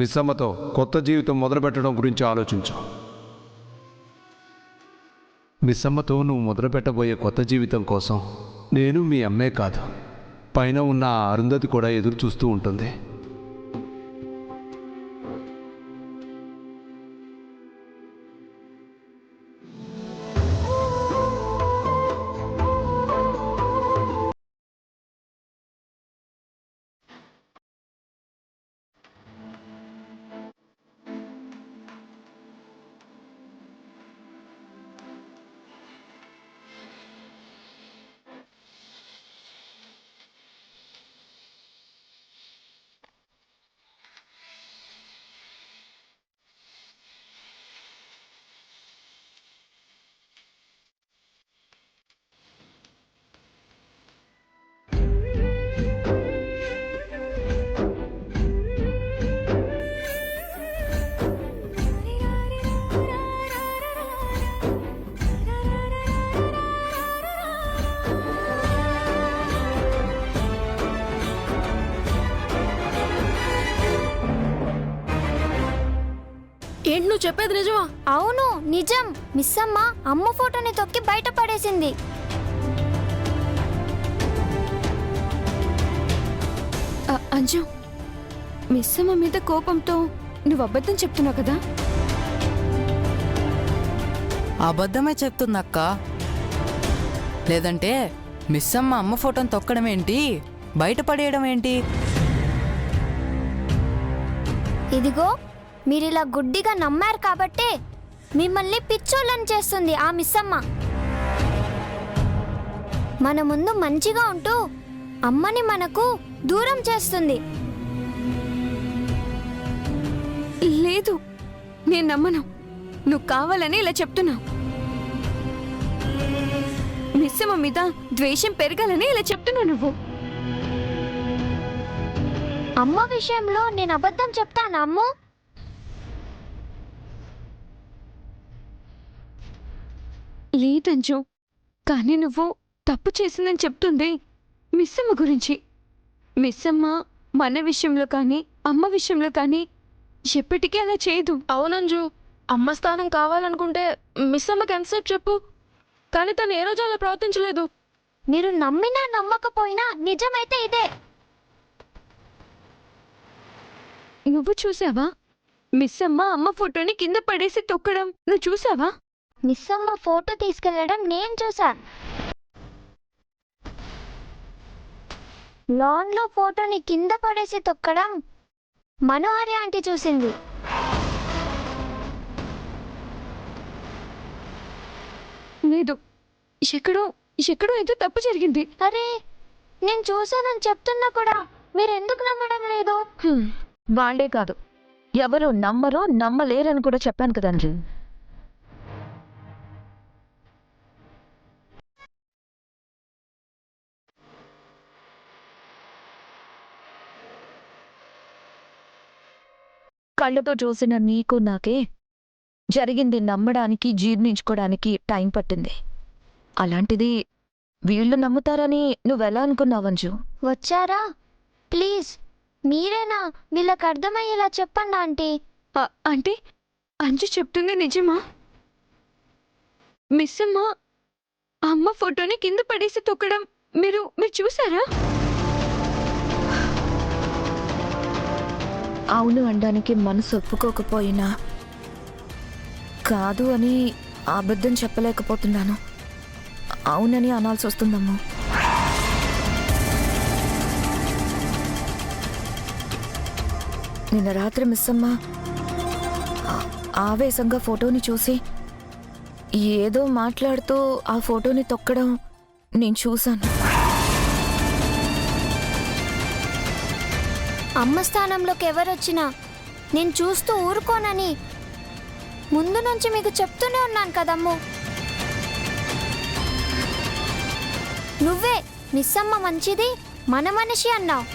మిస్సమ్మతో కొత్త జీవితం మొదలుపెట్టడం గురించి ఆలోచించు. మిస్సమ్మతో నువ్వు మొదలుపెట్టబోయే కొత్త జీవితం కోసం నేను మీ అమ్మే కాదు, పైన ఉన్న ఆ అరుంధతి కూడా ఎదురు చూస్తూ ఉంటుంది. ఏంటి నువ్వు చెప్పేది నిజమా? అవును నిజం. మిస్సమ్మ అమ్మ ఫోటోని తొక్కి బయట పడేసింది. అంజు, మిస్సమ్మ మీద కోపంతో నువ్వు అబద్ధం చెప్తున్నావు కదా? అబద్ధమే చెప్తుందక్క. లేదంటే మిస్సమ్మ అమ్మ ఫోటోని తొక్కడం ఏంటి, బయటపడేయడం ఏంటి? ఇదిగో మీరిలా గుడ్డిగా నమ్మారు కాబట్టే మిమ్మల్ని పిచ్చోళ్ళని చేస్తుంది ఆ మిస్సమ్మ. మన ముందు మంచిగా ఉంటూ అమ్మని మనకు దూరం చేస్తుంది. లేదు, నేను నమ్మను. నువ్వు కావాలని ఇలా చెప్తున్నావు. మిస్సమ్మ మీద ద్వేషం పెరగాలని ఇలా చెప్తున్నావు నువ్వు. అమ్మ విషయంలో నేను అబద్ధం చెప్తాను అమ్ము. లేదంజు, కానీ నువ్వు తప్పు చేసిందని చెప్తుంది మిస్సమ్మ గురించి. మిస్సమ్మ మన విషయంలో కానీ అమ్మ విషయంలో కానీ ఎప్పటికీ అలా చేయదు. అవునంజు, అమ్మ స్థానం కావాలనుకుంటే మిస్సమ్మకి ఎంతసేపు చెప్పు, కానీ తను ఏ రోజు అలా ప్రవర్తించలేదు. మీరు నమ్మినా నమ్మకపోయినా నిజమైతే ఇదే. నువ్వు చూసావా? మిస్సమ్మ అమ్మ ఫోటోని కింద పడేసి తొక్కడం నువ్వు చూసావా? మిస్సమ్మ ఫోటో తీసుకెళ్లడం నేను చూసాను. లాన్ లో ఫోటోని కింద పడేసి తొక్కడం మనోహరి ఆంటీ చూసింది. లేదు, ఎక్కడో ఎక్కడో ఏదో తప్పు జరిగింది. అరే, నేను చూసానని చెప్తున్నా కూడా మీరెందుకు నమ్మడం లేదు? వాళ్లే కాదు, ఎవరు నమ్మరో నమ్మలేరని కూడా చెప్పాను కదండి. కళ్ళతో చూసిన నీకు నాకే జరిగింది నమ్మడానికి జీర్ణించుకోవడానికి టైం పట్టింది. అలాంటిది వీళ్ళు నమ్ముతారని నువ్వెలా అనుకున్నావంజు? వచ్చారా? ప్లీజ్ మీరేనా వీళ్ళకి అర్థమయ్యేలా చెప్పండి ఆంటీ. అంటే అంజు చెప్తుంది నిజమా? మిస్సమ్మ అమ్మ ఫోటోని కింద పడేసి తొక్కడం మీరు చూసారా? అవును అనడానికి మనసు ఒప్పుకోకపోయినా కాదు అని అబద్ధం చెప్పలేకపోతున్నాను. అవునని అనాల్సి వస్తుందమ్మా. నిన్న రాత్రి మిస్సమ్మ ఆవేశంగా ఫోటోని చూసి ఏదో మాట్లాడుతూ ఆ ఫోటోని తొక్కడం నేను చూశాను. అమ్మ స్థానంలోకి ఎవరొచ్చినా నేను చూస్తూ ఊరుకోనని ముందు నుంచి మీకు చెప్తూనే ఉన్నాను కదమ్ము. నువ్వే మిస్సమ్మ మంచిది, మన మనిషి అన్నావు.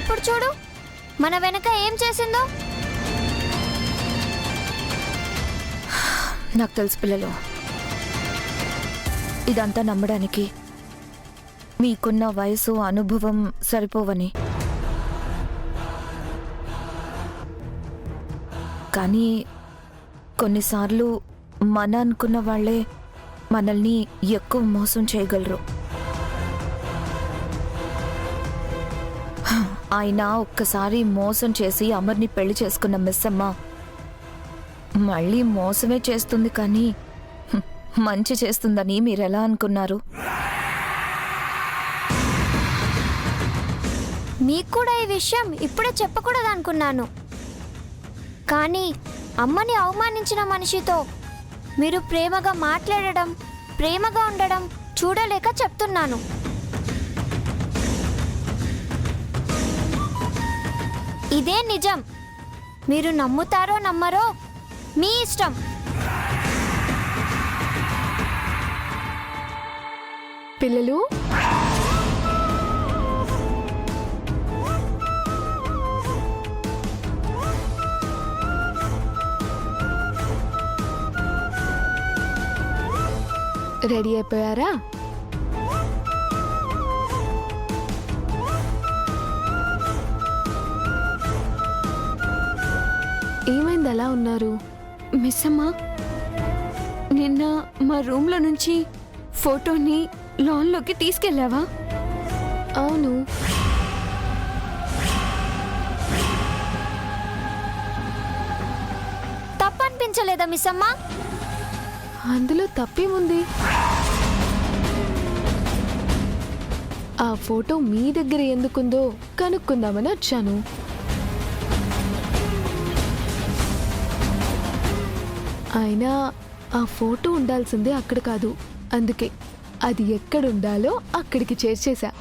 ఇప్పుడు చూడు మన వెనక ఏం చేసిందో. నాకు తెలుసు పిల్లలు, ఇదంతా నమ్మడానికి మీకున్న వయసు అనుభవం సరిపోవని. కానీ కొన్నిసార్లు మన అనుకున్న వాళ్ళే మనల్ని ఎక్కువ మోసం చేయగలరు. అయినా ఒక్కసారి మోసం చేసి అమర్ని పెళ్లి చేసుకున్న మిస్ అమ్మ మళ్ళీ మోసమే చేస్తుంది కానీ మంచి చేస్తుందని మీరెలా అనుకున్నారు? మీకు కూడా ఈ విషయం ఇప్పుడే చెప్పకూడదు అనుకున్నాను, కానీ అమ్మని అవమానించిన మనిషితో మీరు ప్రేమగా మాట్లాడడం, ప్రేమగా ఉండడం చూడలేక చెప్తున్నాను. ఇదే నిజం. మీరు నమ్ముతారో నమ్మరో మీ ఇష్టం. పిల్లలు, రెడీ అయిపోయారా? ఏమైంది అలా ఉన్నారు? మిస్ అమ్మా, నిన్న మా రూమ్లో నుంచి ఫోటోని లాన్లోకి తీసుకెళ్ళావా? అవును. తప్పనిపించలేదా మిస్ అమ్మ? అందులో తప్పేముంది? ఆ ఫోటో మీ దగ్గర ఎందుకుందో కనుక్కుందామని వచ్చాను. అయినా ఆ ఫోటో ఉండాల్సిందే అక్కడ కాదు, అందుకే అది ఎక్కడుండాలో అక్కడికి చేర్చేశా.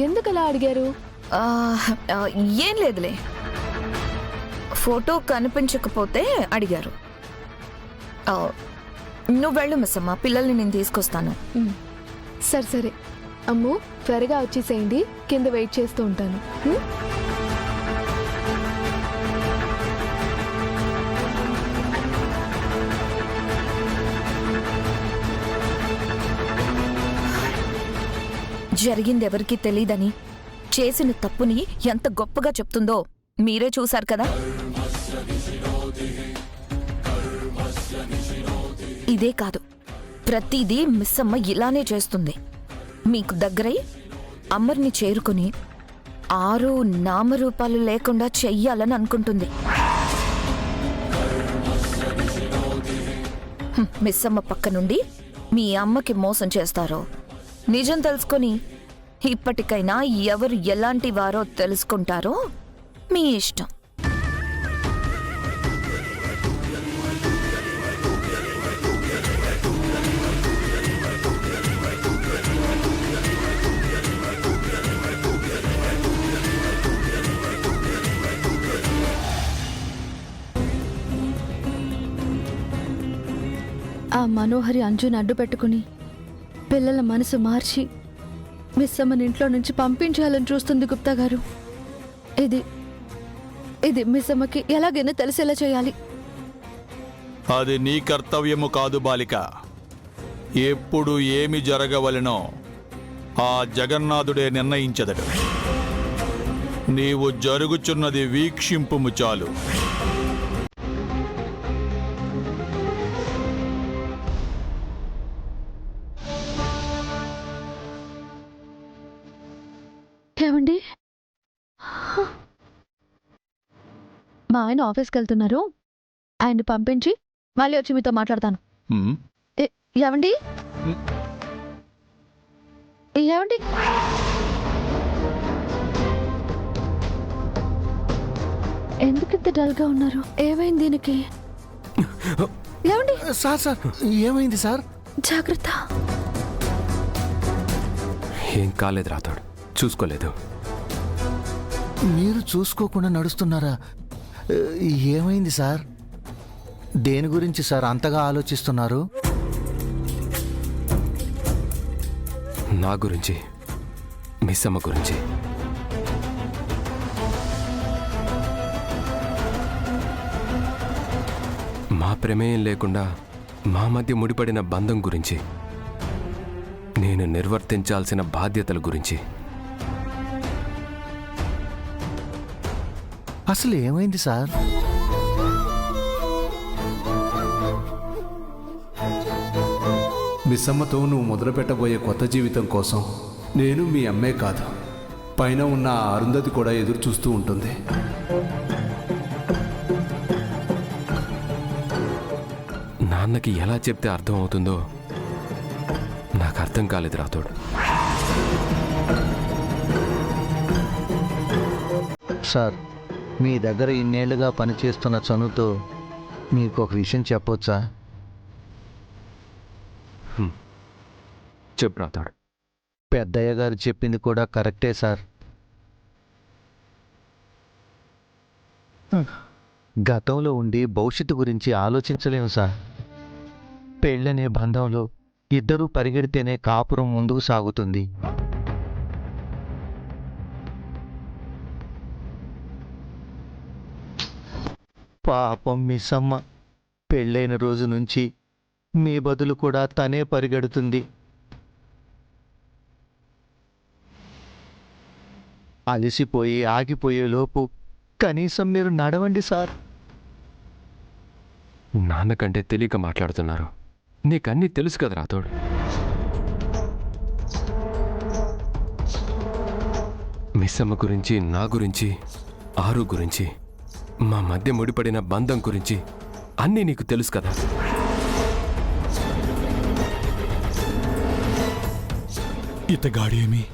ఎందుకలా అడిగారు? ఏం లేదులే, ఫోటో కనిపించకపోతే అడిగారు. నువ్వు వెళ్ళు మిస్ అమ్మ, పిల్లల్ని నేను తీసుకొస్తాను. సరే సరే అమ్ము, త్వరగా వచ్చేసేయండి, కింద వెయిట్ చేస్తూ ఉంటాను. జరిగింది ఎవరికీ తెలీదని చేసిన తప్పుని ఎంత గొప్పగా చెప్తుందో మీరే చూశారు కదా. ఇదే కాదు, ప్రతిదీ మిస్ అమ్మ ఇలానే చేస్తుంది. మీకు దగ్గరై అమర్ని చేరుకుని 6 నామరూపాలు లేకుండా చెయ్యాలని అనుకుంటుంది. మిస్ అమ్మ పక్క నుండి మీ అమ్మకి మోసం చేస్తారో నిజం తెలుసుకొని ఇప్పటికైనా ఎవరు ఎలాంటి వారో తెలుసుకుంటారో మీ ఇష్టం. ఆ మనోహరి అంజుని అడ్డు పెట్టుకుని పిల్లల మనసు మార్చి మిస్ అమ్మని ఇంట్లో నుంచి పంపించాలని చూస్తుంది గుప్తా గారు. ఇది మిస్ అమ్మకి ఎలాగైనా తెలిసేలా చేయాలి. అది నీ కర్తవ్యము కాదు బాలిక. ఎప్పుడు ఏమి జరగవలెనో ఆ జగన్నాథుడే నిర్ణయించదడు. నీవు జరుగుచున్నది వీక్షింపుము చాలు. ఏమండి, మా ఆయన ఆఫీస్కి వెళ్తున్నారు, ఆయన్ని పంపించి మళ్ళీ వచ్చి మీతో మాట్లాడతాను. ఏమండి ఏమండి ఎందుకు ఇంత డల్గా ఉన్నారు? ఏమైంది దీనికి? ఏమండి? సార్ ఏమైంది సార్? జాగ్రత్త. ఏం కాలేదు రాతాడు, చూసుకోలేదు. మీరు చూసుకోకుండా నడుస్తున్నారా? ఏమైంది సార్? దేని గురించి సార్ అంతగా ఆలోచిస్తున్నారు? నా గురించి, మిస్ అమ్మ గురించి. మా ప్రమేయం లేకుండా మా మధ్య ముడిపడిన బంధం గురించి, నేను నిర్వర్తించాల్సిన బాధ్యతల గురించి. అసలు ఏమైంది సార్? మిస్సమ్మతో నువ్వు మొదలుపెట్టబోయే కొత్త జీవితం కోసం నేను మీ అమ్మే కాదు, పైన ఉన్న ఆ అరుంధతి కూడా ఎదురు చూస్తూ ఉంటుంది. నాన్నకి ఎలా చెప్తే అర్థం అవుతుందో నాకు అర్థం కాలేదు రాథోడ్. సార్, మీ దగ్గర ఇన్నేళ్లుగా పనిచేస్తున్న చనువుతో మీకు ఒక విషయం చెప్పొచ్చా? చెప్పు రాథోడ్. పెద్దయ్య గారు చెప్పింది కూడా కరెక్టే సార్. గతంలో ఉండి భవిష్యత్తు గురించి ఆలోచించలేము సార్. పెళ్ళనే బంధంలో ఇద్దరూ పరిగెడితేనే కాపురం ముందుకు సాగుతుంది. పాపం మిస్సమ్మ పెళ్ళైన రోజు నుంచి మీ బదులు కూడా తనే పరిగెడుతుంది. అలసిపోయి ఆగిపోయే లోపు కనీసం మీరు నడవండి సార్. నాన్నకంటే తెలియక మాట్లాడుతున్నారు. నీకన్నీ తెలుసు కదా రాథోడ్. మిస్సమ్మ గురించి, నా గురించి, ఆరు గురించి, మా మధ్య ముడిపడిన బంధం గురించి అన్నీ నీకు తెలుసు కదా. ఇతగాడు ఏమి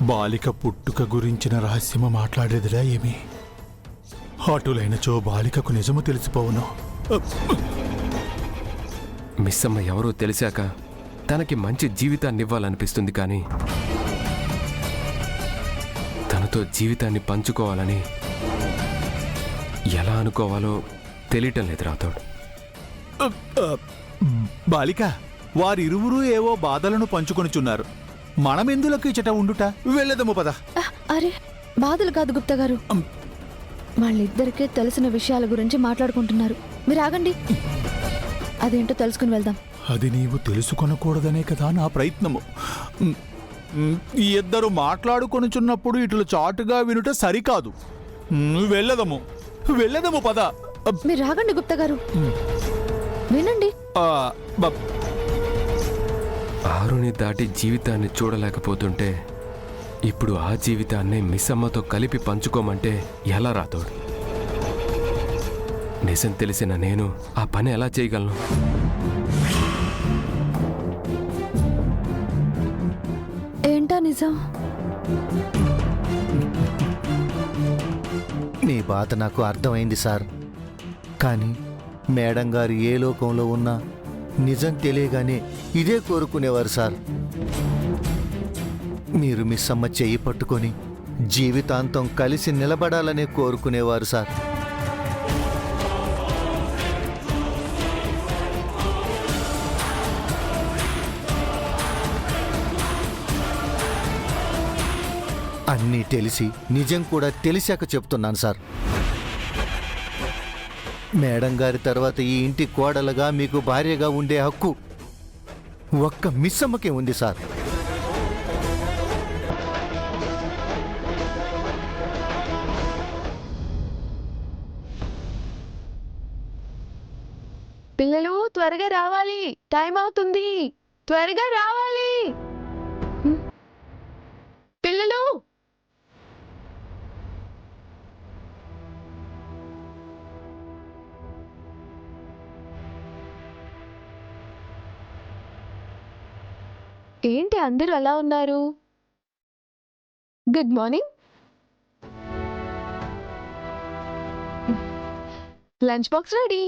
బాలిక పుట్టుక గురించిన రహస్యము మాట్లాడేదిలా ఏమి? అటులైనచో బాలికకు నిజము తెలిసిపోవును. మిస్సమ్మ ఎవరో తెలిసాక తనకి మంచి జీవితాన్ని ఇవ్వాలనిపిస్తుంది, కానీ తనతో జీవితాన్ని పంచుకోవాలని ఎలా అనుకోవాలో తెలియటం లేదు రాథోడ్. బాలిక, వారిరువురూ ఏవో బాధలను పంచుకొనిచున్నారు. మనమెందులకు ఇచ్చట ఉండుట? వెళ్ళదము పద. అరే, బాధలు కాదు గుప్తా గారు, వాళ్ళిద్దరికే తెలిసిన విషయాల గురించి మాట్లాడుకుంటున్నారు. మీరు ఆగండి, అదేంటో తెలుసుకుని వెళ్దాం. అది నీవు తెలుసుకొనకూడదనే కదా నా ప్రయత్నము. ఈ ఇద్దరు మాట్లాడుకొనుచున్నప్పుడు ఇట్లు చాటుగా వినుట సరికాదు. వెళ్ళదము, వెళ్ళదము పద. మీరు ఆగండి గుప్తా గారు, వినండి. ఆరుని దాటి జీవితాన్ని చూడలేకపోతుంటే ఇప్పుడు ఆ జీవితాన్ని మిస్సమ్మతో కలిపి పంచుకోమంటే ఎలా రాథోడ్? నిజం తెలిసిన నేను ఆ పని ఎలా చేయగలను? ఏంటా నిజం? మీ బాధ నాకు అర్థమైంది సార్. కానీ మేడం గారు ఏ లోకంలో ఉన్నా నిజం తెలియగానే ఇదే కోరుకునేవారు సార్. మీరు మిస్సమ్మ చెయ్యి పట్టుకొని జీవితాంతం కలిసి నిలబడాలనే కోరుకునేవారు సార్. అన్నీ తెలిసి నిజం కూడా తెలిసాక చెప్తున్నాను సార్. మేడం గారి తర్వాత ఈ ఇంటి కోడలుగా మీకు భార్యగా ఉండే హక్కు ఒక్క మిస్సమ్మకే ఉంది సార్. పిల్లలు త్వరగా రావాలి, టైం అవుతుంది, త్వరగా రావాలి పిల్లలు. ఏంటి అందరూ అలా ఉన్నారు? Good morning. Lunch box ready.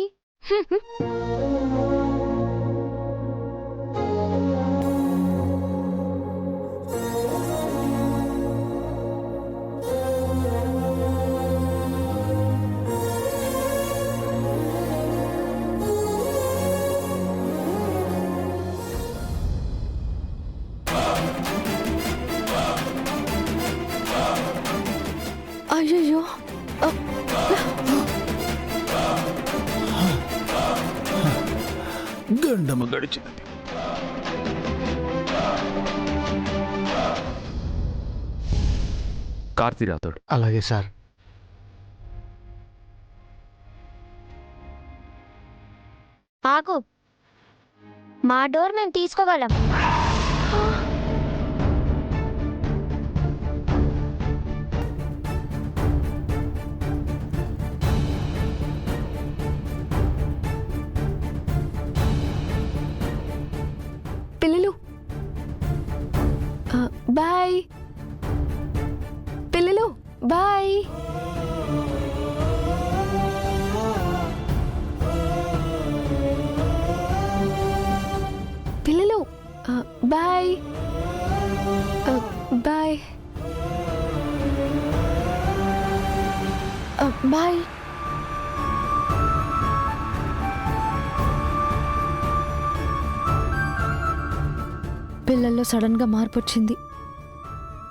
అయ్యయ్యో, గండమ గడిచినది. కార్తీ రాథోడ్. అలాగే సార్. ఆగు, మా డోర్ మేము తీసుకోగలం. పిల్లలు బాయ్. పిల్లలు బాయ్. పిల్లలు బాయ్ బాయ్ బాయ్. పిల్లల్లో సడన్గా మార్పు వచ్చింది.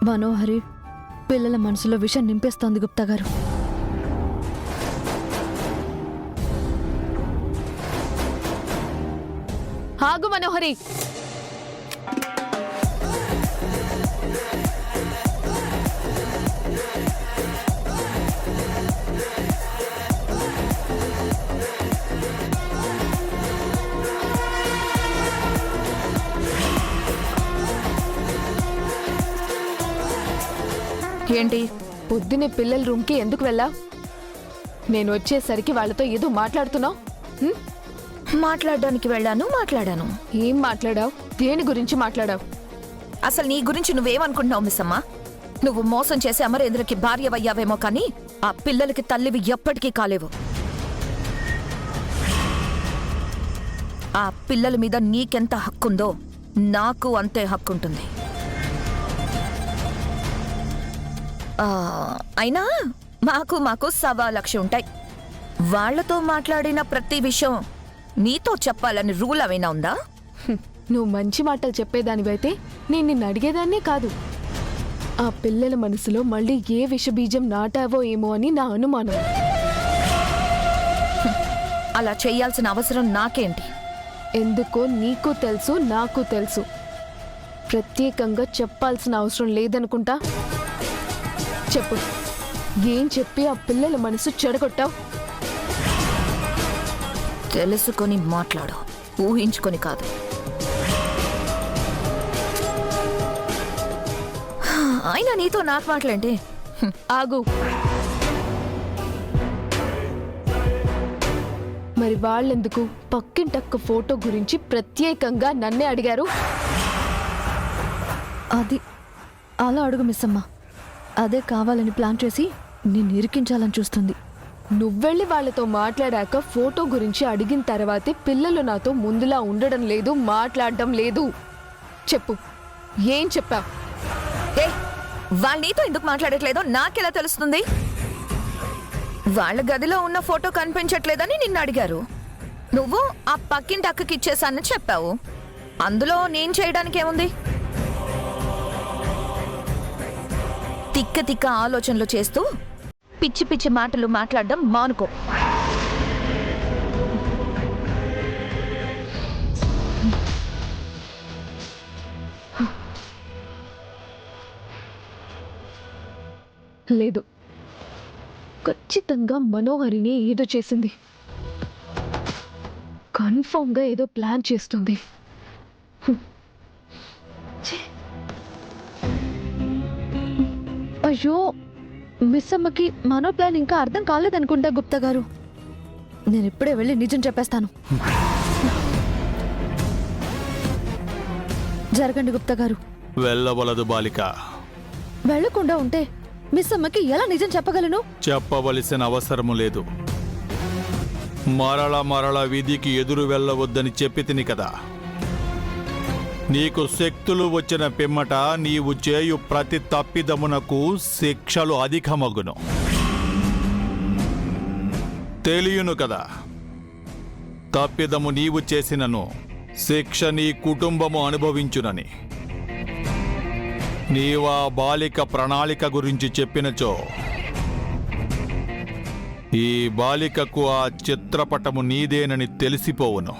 మనోహరి పిల్లల మనసులో విషయం నింపేస్తోంది గుప్తా గారు. ఆగు మనోహరి. ఏంటి? పొద్దునే పిల్లల రూమ్కి ఎందుకు వెళ్ళా? నేను వచ్చేసరికి వాళ్ళతో ఏదో మాట్లాడుతున్నావు. మాట్లాడడానికి మాట్లాడాను. ఏం మాట్లాడావు? దేని గురించి మాట్లాడావు? అసలు నీ గురించి నువ్వేమనుకుంటున్నావు మిస్సమ్మ? నువ్వు మోసం చేసి అమరేంద్రకి భార్యవయ్యావేమో కానీ ఆ పిల్లలకి తల్లివి ఎప్పటికీ కాలేవు. ఆ పిల్లల మీద నీకెంత హక్కుందో నాకు అంతే హక్కుంటుంది. అయినా మాకు 1,00,000 ఉంటాయి. వాళ్లతో మాట్లాడిన ప్రతి విషయం నీతో చెప్పాలని రూల్ ఏమైనా ఉందా? నువ్వు మంచి మాటలు చెప్పేదానివైతే నేను నిన్ను అడిగేదాన్నే కాదు. ఆ పిల్లల మనసులో మళ్ళీ ఏ విషబీజం నాటావో ఏమో అని నా అనుమానం. అలా చేయాల్సిన అవసరం నాకేంటి? ఎందుకో నీకు తెలుసు, నాకు తెలుసు. ప్రత్యేకంగా చెప్పాల్సిన అవసరం లేదనుకుంటా. చెప్పు, ఏం చెప్పి ఆ పిల్లల మనసు చెడగొట్టావు? తెలుసుకొని మాట్లాడు, ఊహించుకొని కాదు. అయినా నీతో నాకు మాట్లాడండి. ఆగు. మరి వాళ్ళెందుకు పక్కింటక్క ఫోటో గురించి ప్రత్యేకంగా నన్నే అడిగారు? అది అలా అడుగు మిస్సమ్మ. అదే కావాలని ప్లాన్ చేసి నిన్ను ఇరికించాలని చూస్తుంది. నువ్వెళ్ళి వాళ్ళతో మాట్లాడాక ఫోటో గురించి అడిగిన తర్వాతే పిల్లలు నాతో ముందులా ఉండడం లేదు, మాట్లాడడం లేదు. చెప్పు, ఏం చెప్పావు? వాళ్ళ నీతో ఎందుకు మాట్లాడట్లేదో నాకెలా తెలుస్తుంది? వాళ్ళ గదిలో ఉన్న ఫోటో కనిపించట్లేదని నిన్ను అడిగారు. నువ్వు ఆ పక్కింటి అక్కకి ఇచ్చేసానని చెప్పావు. అందులో నేను చేయడానికి ఏముంది? తిక్క తిక్క ఆలోచనలు చేస్తూ పిచ్చి పిచ్చి మాటలు మాట్లాడడం మానుకో. లేదు, ఖచ్చితంగా మనోహరిని ఏదో చేసింది. కన్ఫర్మ్గా ఏదో ప్లాన్ చేస్తుంది. అయ్యో, మిస్ అమ్మకి మనో ప్లాన్ ఇంకా అర్థం కాలేదనుకుంటా గుప్తా గారు. నేను ఇప్పుడే వెళ్ళి నిజం చెప్పేస్తాను. జరగండి గుప్తా గారు. వెళ్ళవలదు బాలిక. వెళ్ళకుండా ఉంటే మిస్ అమ్మకి ఎలా నిజం చెప్పగలను? చెప్పవలసిన అవసరము లేదు. మరల విధికి ఎదురు వెళ్ళవద్దని చెప్పి తిని కదా. నీకు శక్తులు వచ్చిన పిమ్మట నీవు చేయు ప్రతి తప్పిదమునకు శిక్షలు అధికమగును. తెలియను కదా, తప్పిదము నీవు చేసినను శిక్ష నీ కుటుంబము అనుభవించునని. నీవా బాలిక ప్రణాళిక గురించి చెప్పినచో ఈ బాలికకు ఆ చిత్రపటము నీదేనని తెలిసిపోవును.